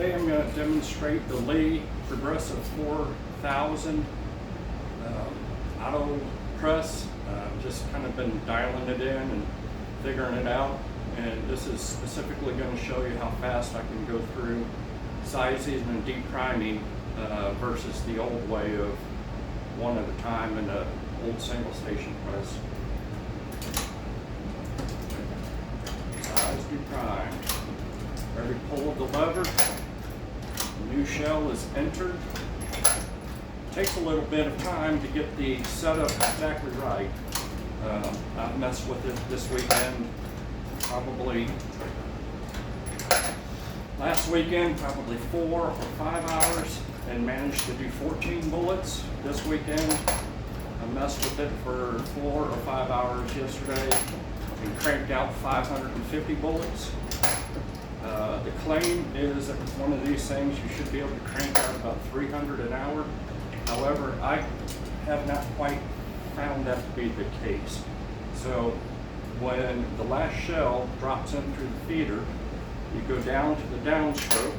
Today I'm going to demonstrate the Lee Progressive 4000 auto press. Just kind of been dialing it in and figuring it out, and this is specifically going to show you how fast I can go through sizing and deep priming versus the old way of one at a time in an old single station press. Size, deep prime. Every pull of the lever, the new shell is entered. Takes a little bit of time to get the setup exactly right. I've messed with it this weekend, probably last weekend, probably 4 or 5 hours, and managed to do 14 bullets. This weekend, I messed with it for 4 or 5 hours yesterday and cranked out 550 bullets. The claim is that with one of these things you should be able to crank out about 300 an hour. However, I have not quite found that to be the case. So when the last shell drops in through the feeder, you go down to the downstroke,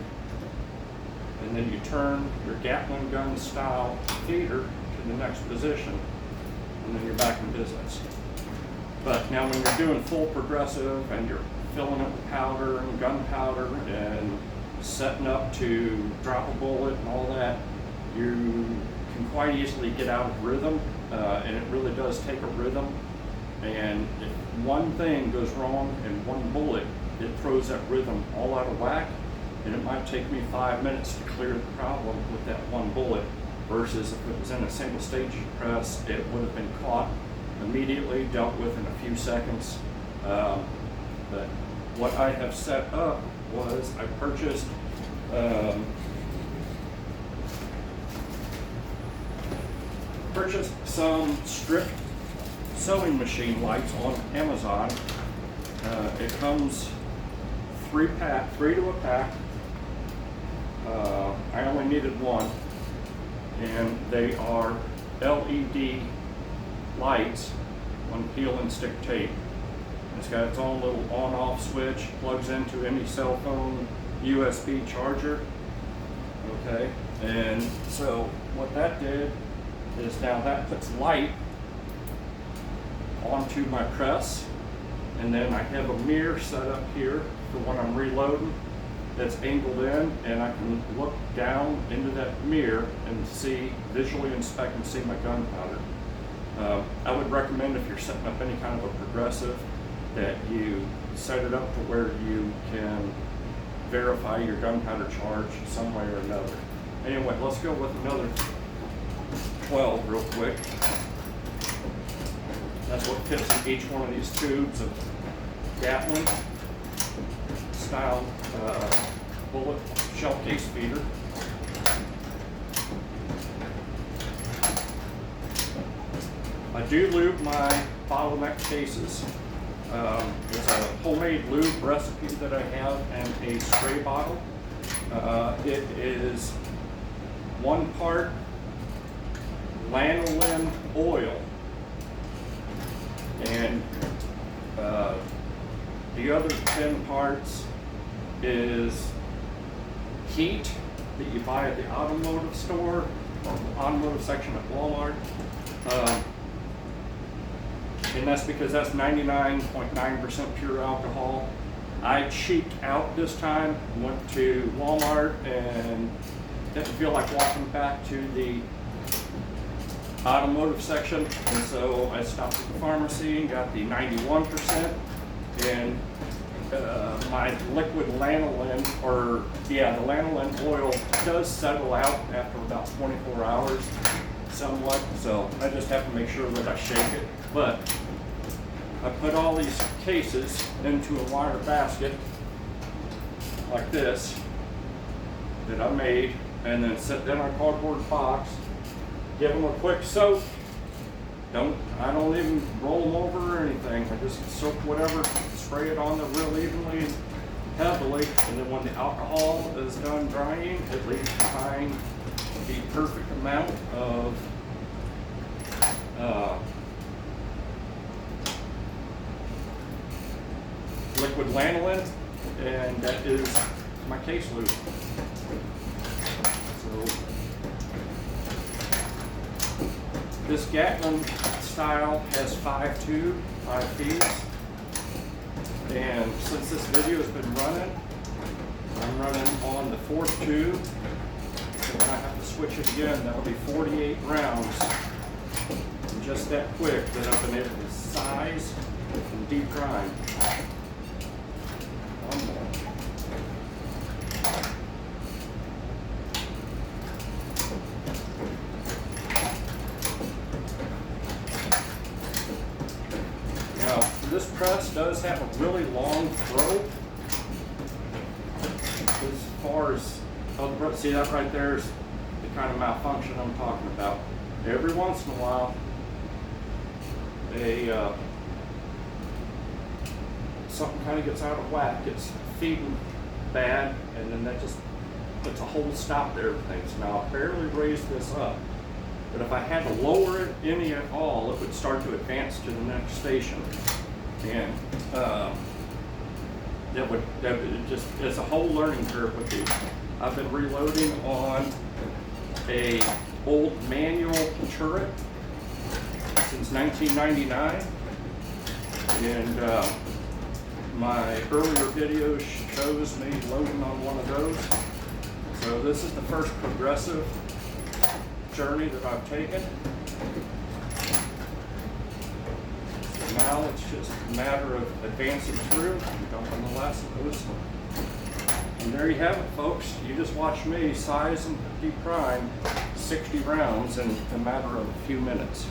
and then you turn your Gatling gun style feeder to the next position, and then you're back in business. But now when you're doing full progressive and you're filling it with powder and gunpowder and setting up to drop a bullet and all that, you can quite easily get out of rhythm, and it really does take a rhythm. And if one thing goes wrong in one bullet, it throws that rhythm all out of whack, and it might take me 5 minutes to clear the problem with that one bullet, versus if it was in a single stage press, it would have been caught immediately, dealt with in a few seconds. But what I have set up was I purchased some strip sewing machine lights on Amazon. It comes 3 to a pack. I only needed one, and they are LED lights on peel and stick tape. It's got its own little on-off switch, plugs into any cell phone USB charger. Okay, and so what that did is now that puts light onto my press, and then I have a mirror set up here for when I'm reloading that's angled in, and I can look down into that mirror and visually inspect and see my gunpowder. I would recommend, if you're setting up any kind of a progressive, that you set it up to where you can verify your gunpowder charge some way or another. Anyway, let's go with another 12 real quick. That's what fits in each one of these tubes of Gatling style bullet shell case feeder. I do lube my bottleneck cases. It's a homemade lube recipe that I have in a spray bottle. It is 1 part lanolin oil, and the other 10 parts is heat that you buy at the automotive store or automotive section at Walmart. And that's because that's 99.9% pure alcohol. I cheaped out this time, went to Walmart and didn't feel like walking back to the automotive section, and so I stopped at the pharmacy and got the 91%, and my liquid lanolin, the lanolin oil does settle out after about 24 hours somewhat, so I just have to make sure that I shake it. But I put all these cases into a wire basket like this that I made, and then set them in a cardboard box, give them a quick soak. I don't even roll them over or anything. I just soak whatever, spray it on there real evenly and heavily, and then when the alcohol is done drying, it leaves behind the perfect amount of liquid lanolin, and that is my case lube. This Gatlin style has 5 feeds. And since this video has been running, I'm running on the 4th tube. So when I have to switch it again, that'll be 48 rounds. And just that quick that I've been able to size and deprime. One more. Now, this press does have a really long throat. As far as, see that right there is the kind of malfunction I'm talking about. Every once in a while, something kind of gets out of whack. It's feeding bad, and then that just puts a whole stop to everything. So now I barely raised this up, but if I had to lower it any at all, it would start to advance to the next station, and that would just, it's a whole learning curve with these. I've been reloading on a old manual turret since 1999, and my earlier video shows me loading on one of those. So this is the first progressive journey that I've taken. So now it's just a matter of advancing through, dumping the last of those. And there you have it, folks. You just watched me size and deprime 60 rounds in a matter of a few minutes.